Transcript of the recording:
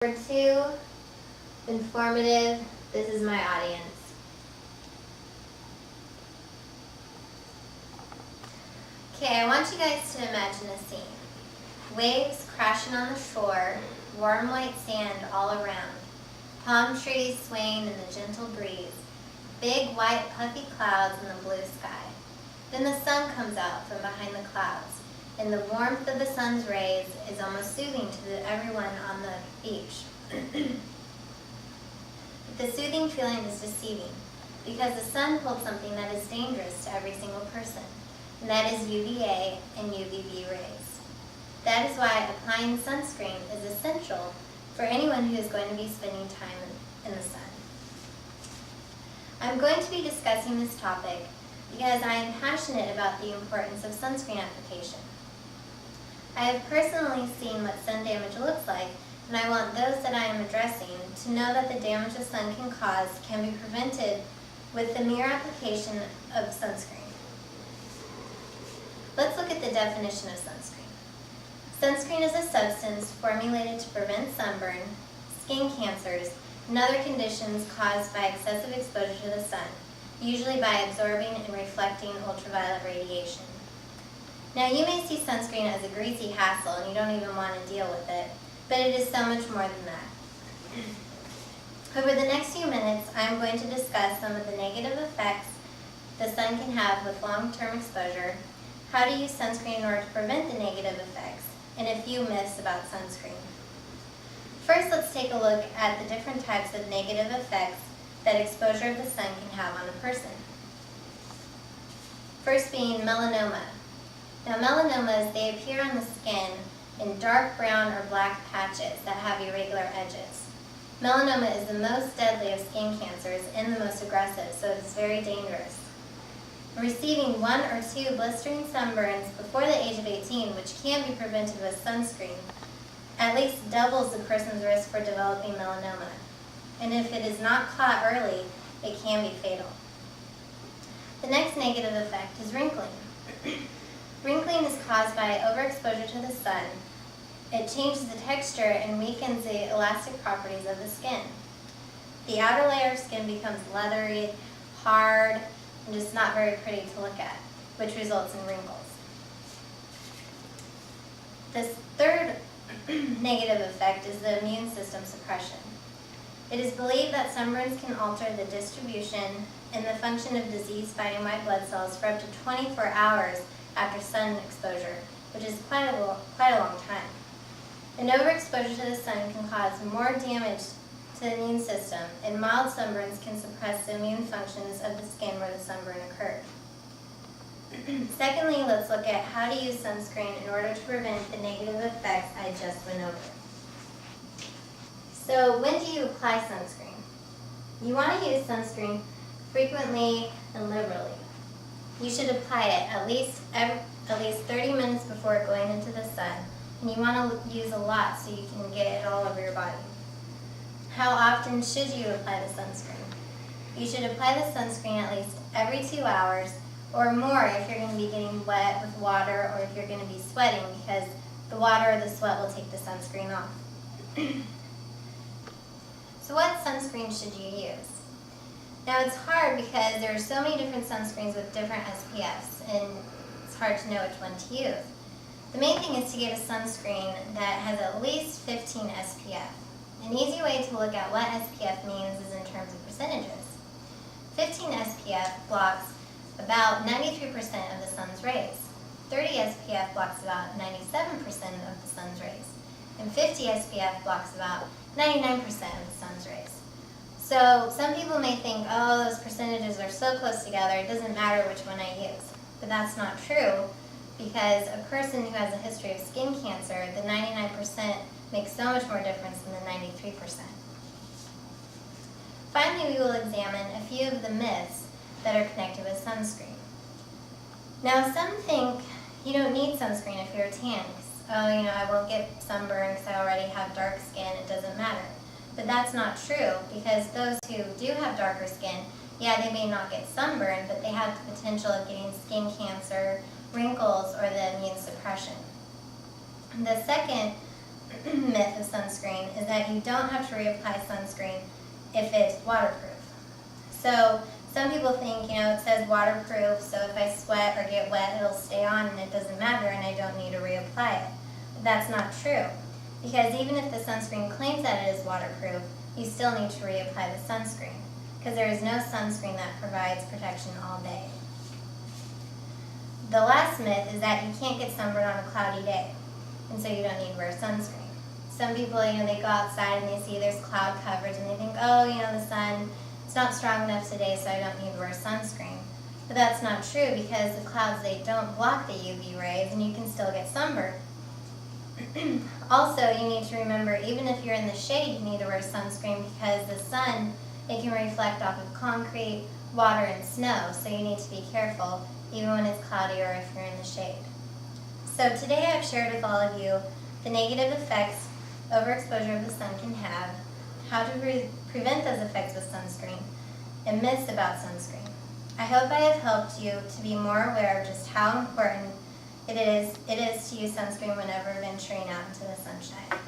Number 2, informative. This is my audience. Okay, I want you guys to imagine a scene. Waves crashing on the shore, warm white sand all around, palm trees swaying in the gentle breeze, big white puffy clouds in the blue sky. Then the sun comes out from behind the clouds, and the warmth of the sun's rays is almost soothing to everyone on the beach. But the soothing feeling is deceiving, because the sun holds something that is dangerous to every single person, and that is UVA and UVB rays. That is why applying sunscreen is essential for anyone who is going to be spending time in the sun. I'm going to be discussing this topic because I am passionate about the importance of sunscreen application. I have personally seen what sun damage looks like, and I want those that I am addressing to know that the damage the sun can cause can be prevented with the mere application of sunscreen. Let's look at the definition of sunscreen. Sunscreen is a substance formulated to prevent sunburn, skin cancers, and other conditions caused by excessive exposure to the sun, usually by absorbing and reflecting ultraviolet radiation. Now, you may see sunscreen as a greasy hassle and you don't even want to deal with it, but it is so much more than that. Over the next few minutes, I'm going to discuss some of the negative effects the sun can have with long-term exposure, how to use sunscreen in order to prevent the negative effects, and a few myths about sunscreen. First, let's take a look at the different types of negative effects that exposure of the sun can have on a person. First being melanoma. Now, melanomas, they appear on the skin in dark brown or black patches that have irregular edges. Melanoma is the most deadly of skin cancers and the most aggressive, so it is very dangerous. Receiving 1 or 2 blistering sunburns before the age of 18, which can be prevented with sunscreen, at least doubles the person's risk for developing melanoma. And if it is not caught early, it can be fatal. The next negative effect is wrinkling. Wrinkling is caused by overexposure to the sun. It changes the texture and weakens the elastic properties of the skin. The outer layer of skin becomes leathery, hard, and just not very pretty to look at, which results in wrinkles. This third negative effect is the immune system suppression. It is believed that sunburns can alter the distribution and the function of disease-fighting white blood cells for up to 24 hours after sun exposure, which is quite a long time. An overexposure to the sun can cause more damage to the immune system, and mild sunburns can suppress the immune functions of the skin where the sunburn occurred. Secondly, let's look at how to use sunscreen in order to prevent the negative effects I just went over. So, when do you apply sunscreen? You want to use sunscreen frequently and liberally. You should apply it at least 30 minutes before going into the sun, and you want to use a lot so you can get it all over your body. How often should you apply the sunscreen? You should apply the sunscreen at least every 2 hours or more if you're going to be getting wet with water or if you're going to be sweating, because the water or the sweat will take the sunscreen off. So what sunscreen should you use? Now, it's hard because there are so many different sunscreens with different SPFs, and it's hard to know which one to use. The main thing is to get a sunscreen that has at least 15 SPF. An easy way to look at what SPF means is in terms of percentages. 15 SPF blocks about 93% of the sun's rays. 30 SPF blocks about 97% of the sun's rays. And 50 SPF blocks about 99% of the sun's rays. So some people may think, oh, those percentages are so close together, it doesn't matter which one I use. But that's not true, because a person who has a history of skin cancer, the 99% makes so much more difference than the 93%. Finally, we will examine a few of the myths that are connected with sunscreen. Now, some think you don't need sunscreen if you're tan. I won't get sunburned because I already have dark skin, it doesn't matter. But that's not true, because those who do have darker skin, yeah, they may not get sunburned, but they have the potential of getting skin cancer, wrinkles, or the immune suppression. The second myth of sunscreen is that you don't have to reapply sunscreen if it's waterproof. So some people think, it says waterproof, so if I sweat or get wet, it'll stay on and it doesn't matter and I don't need to reapply it. But that's not true, because even if the sunscreen claims that it is waterproof, you still need to reapply the sunscreen, because there is no sunscreen that provides protection all day. The last myth is that you can't get sunburned on a cloudy day, and so you don't need to wear sunscreen. Some people, they go outside and they see there's cloud coverage and they think, the sun, it's not strong enough today, so I don't need to wear sunscreen. But that's not true, because the clouds, they don't block the UV rays and you can still get sunburned. Also, you need to remember, even if you're in the shade, you need to wear sunscreen, because the sun, it can reflect off of concrete, water, and snow, so you need to be careful even when it's cloudy or if you're in the shade. So today I've shared with all of you the negative effects overexposure of the sun can have, how to prevent those effects with sunscreen, and myths about sunscreen. I hope I have helped you to be more aware of just how important it is to use sunscreen whenever venturing out into the sunshine.